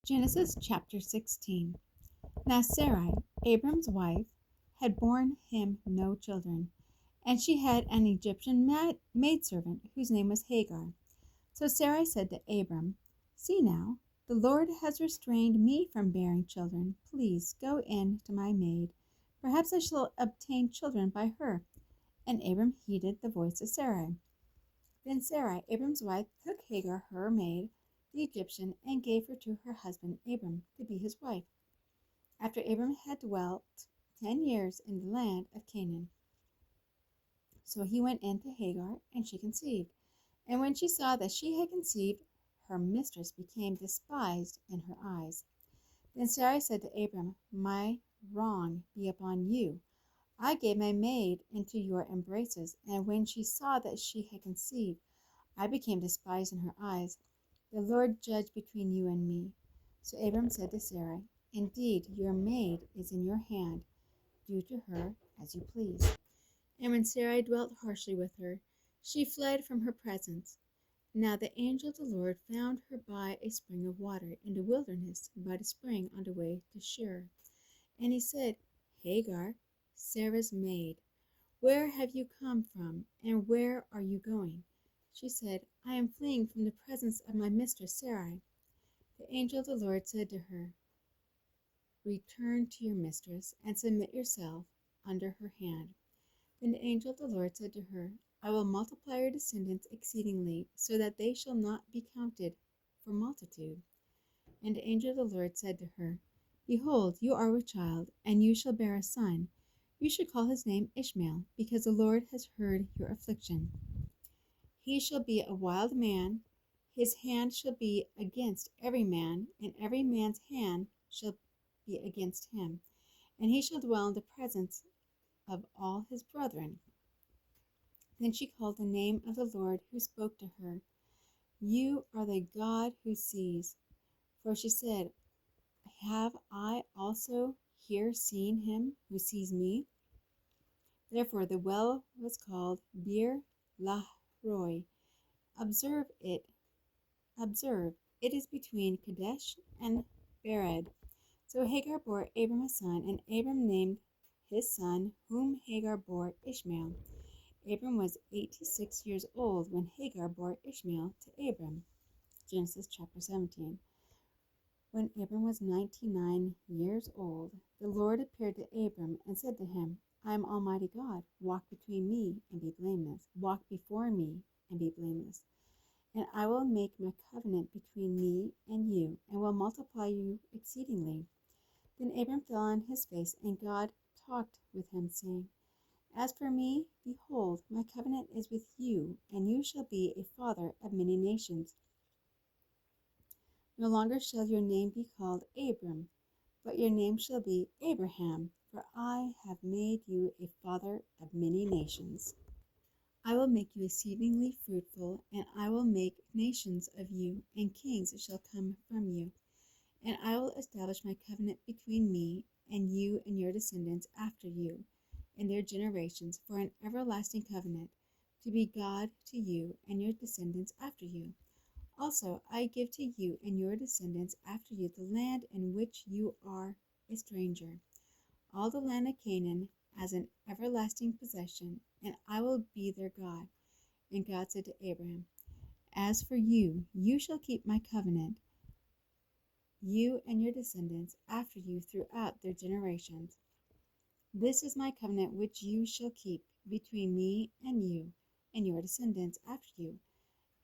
Genesis chapter 16. Now Sarai, Abram's wife, had borne him no children, and she had an Egyptian maidservant whose name was Hagar. So Sarai said to Abram, "See now, the Lord has restrained me from bearing children. Please go in to my maid. Perhaps I shall obtain children by her." And Abram heeded the voice of Sarai. Then Sarai, Abram's wife, took Hagar, her maid, the Egyptian, and gave her to her husband Abram to be his wife, after Abram had dwelt 10 years in the land of Canaan. So he went in to Hagar, and she conceived. And when she saw that she had conceived, her mistress became despised in her eyes. Then Sarai said to Abram, "My wrong be upon you. I gave my maid into your embraces, and when she saw that she had conceived, I became despised in her eyes. The Lord judge between you and me." So Abram said to Sarai, "Indeed, your maid is in your hand. Do to her as you please." And when Sarai dwelt harshly with her, she fled from her presence. Now the angel of the Lord found her by a spring of water in the wilderness, by the spring on the way to Shur. And he said, "Hagar, Sarah's maid, where have you come from, and where are you going?" She said, "I am fleeing from the presence of my mistress Sarai." The angel of the Lord said to her, "Return to your mistress, and submit yourself under her hand." Then the angel of the Lord said to her, "I will multiply your descendants exceedingly, so that they shall not be counted for multitude." And the angel of the Lord said to her, "Behold, you are with child, and you shall bear a son. You shall call his name Ishmael, because the Lord has heard your affliction. He shall be a wild man, his hand shall be against every man, and every man's hand shall be against him, and he shall dwell in the presence of all his brethren." Then she called the name of the Lord who spoke to her, "You are the God who sees." For she said, "Have I also here seen him who sees me?" Therefore the well was called Bir Lahroi. Observe it, observe, it is between Kadesh and Bered. So Hagar bore Abram a son, and Abram named his son, whom Hagar bore, Ishmael. Abram was 86 years old when Hagar bore Ishmael to Abram. Genesis chapter 17. When Abram was 99 years old, the Lord appeared to Abram and said to him, "I am Almighty God. Walk between me and be blameless. Walk before me and be blameless. And I will make my covenant between me and you, and will multiply you exceedingly." Then Abram fell on his face, and God talked with him, saying, "As for me, behold, my covenant is with you, and you shall be a father of many nations. No longer shall your name be called Abram, but your name shall be Abraham, for I have made you a father of many nations. I will make you exceedingly fruitful, and I will make nations of you, and kings shall come from you. And I will establish my covenant between me and you and your descendants after you, and their generations, for an everlasting covenant, to be God to you and your descendants after you. Also, I give to you and your descendants after you the land in which you are a stranger, all the land of Canaan, as an everlasting possession, and I will be their God." And God said to Abraham, "As for you, you shall keep my covenant, you and your descendants after you throughout their generations. This is my covenant which you shall keep between me and you and your descendants after you.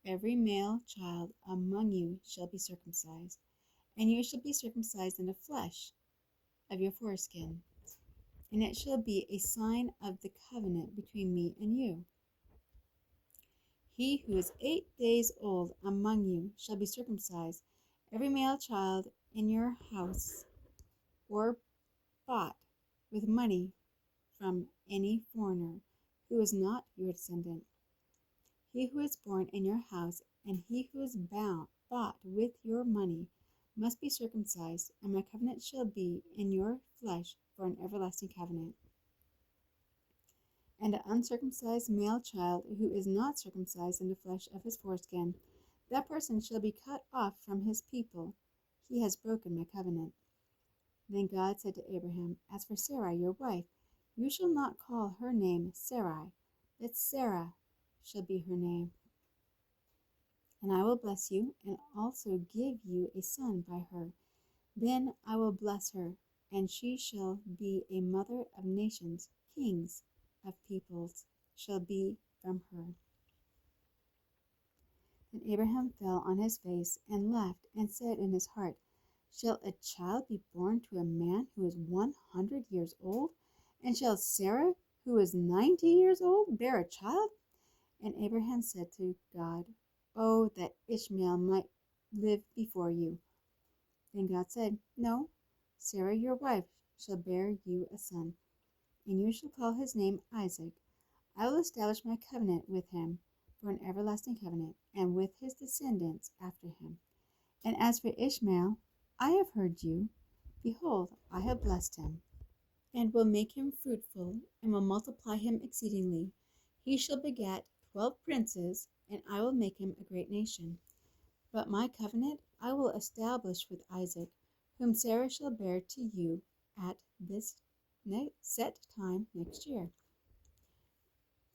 Every male child among you shall be circumcised, and you shall be circumcised in the flesh of your foreskin, and it shall be a sign of the covenant between me and you. He who is 8 days old among you shall be circumcised, every male child in your house, or bought with money from any foreigner who is not your descendant. He who is born in your house and he who is bought with your money must be circumcised, and my covenant shall be in your flesh for an everlasting covenant. And the uncircumcised male child who is not circumcised in the flesh of his foreskin, that person shall be cut off from his people. he has broken my covenant." Then God said to Abraham, "As for Sarai, your wife, you shall not call her name Sarai, but Sarah shall be her name. And I will bless you, and also give you a son by her. Then I will bless her, and she shall be a mother of nations. Kings of peoples shall be from her." Then Abraham fell on his face and laughed, and said in his heart, "Shall a child be born to a man who is 100 years old? And shall Sarah, who is 90 years old, bear a child?" And Abraham said to God, "Oh, that Ishmael might live before you." Then God said, "No, Sarah your wife shall bear you a son, and you shall call his name Isaac. I will establish my covenant with him for an everlasting covenant, and with his descendants after him. And as for Ishmael, I have heard you. Behold, I have blessed him, and will make him fruitful, and will multiply him exceedingly. He shall beget 12 princes, and I will make him a great nation. But my covenant I will establish with Isaac, whom Sarah shall bear to you at this set time next year."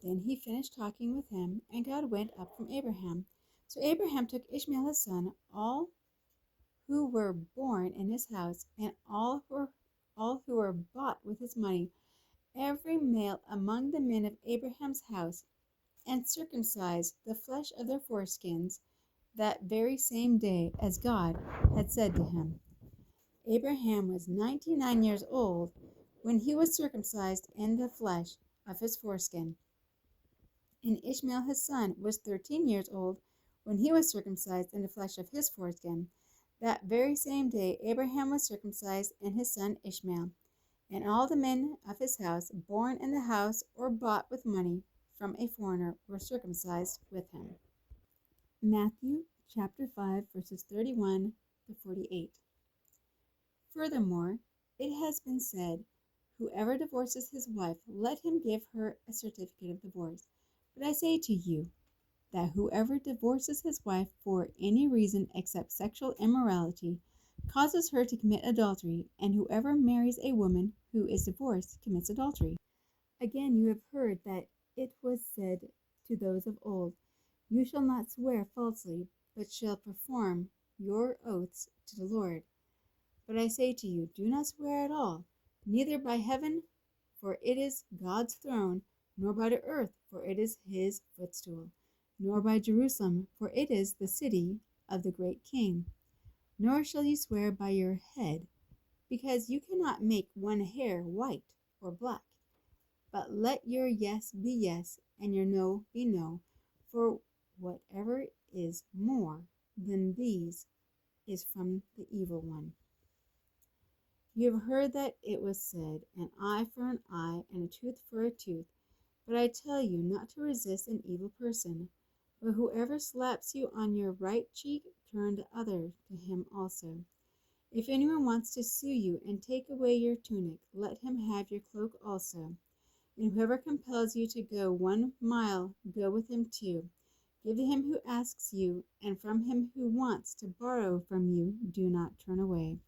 Then he finished talking with him, and God went up from Abraham. So Abraham took Ishmael his son, all who were born in his house, and all who were bought with his money, every male among the men of Abraham's house, and circumcised the flesh of their foreskins that very same day, as God had said to him. Abraham was 99 years old when he was circumcised in the flesh of his foreskin. And Ishmael his son was 13 years old when he was circumcised in the flesh of his foreskin. That very same day Abraham was circumcised, and his son Ishmael. And all the men of his house, born in the house or bought with money from a foreigner, were circumcised with him. Matthew chapter 5, verses 31 to 48. Furthermore, it has been said, "Whoever divorces his wife, let him give her a certificate of divorce." But I say to you that whoever divorces his wife for any reason except sexual immorality causes her to commit adultery, and whoever marries a woman who is divorced commits adultery. Again, you have heard that it was said to those of old, "You shall not swear falsely, but shall perform your oaths to the Lord." But I say to you, do not swear at all, neither by heaven, for it is God's throne, nor by the earth, for it is his footstool, nor by Jerusalem, for it is the city of the great King. Nor shall you swear by your head, because you cannot make one hair white or black. But let your yes be yes, and your no be no, for whatever is more than these is from the evil one. You have heard that it was said, "An eye for an eye, and a tooth for a tooth." But I tell you not to resist an evil person, but whoever slaps you on your right cheek, turn the other to him also. If anyone wants to sue you and take away your tunic, let him have your cloak also. And whoever compels you to go 1 mile, go with him 2. Give to him who asks you, and from him who wants to borrow from you, do not turn away.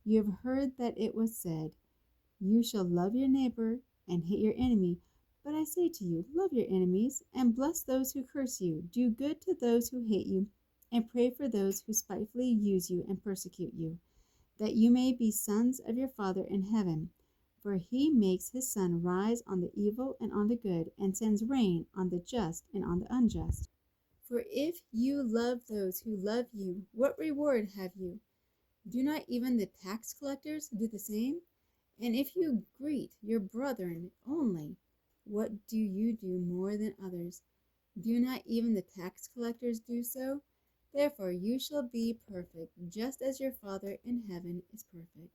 You have heard that it was said, "You shall love your neighbor and hate your enemy." But I say to you, love your enemies, and bless those who curse you. Do good to those who hate you, and pray for those who spitefully use you and persecute you, that you may be sons of your Father in heaven. For he makes his sun rise on the evil and on the good, and sends rain on the just and on the unjust. For if you love those who love you, what reward have you? Do not even the tax collectors do the same? And if you greet your brethren only, what do you do more than others? Do not even the tax collectors do so? Therefore you shall be perfect, just as your Father in heaven is perfect.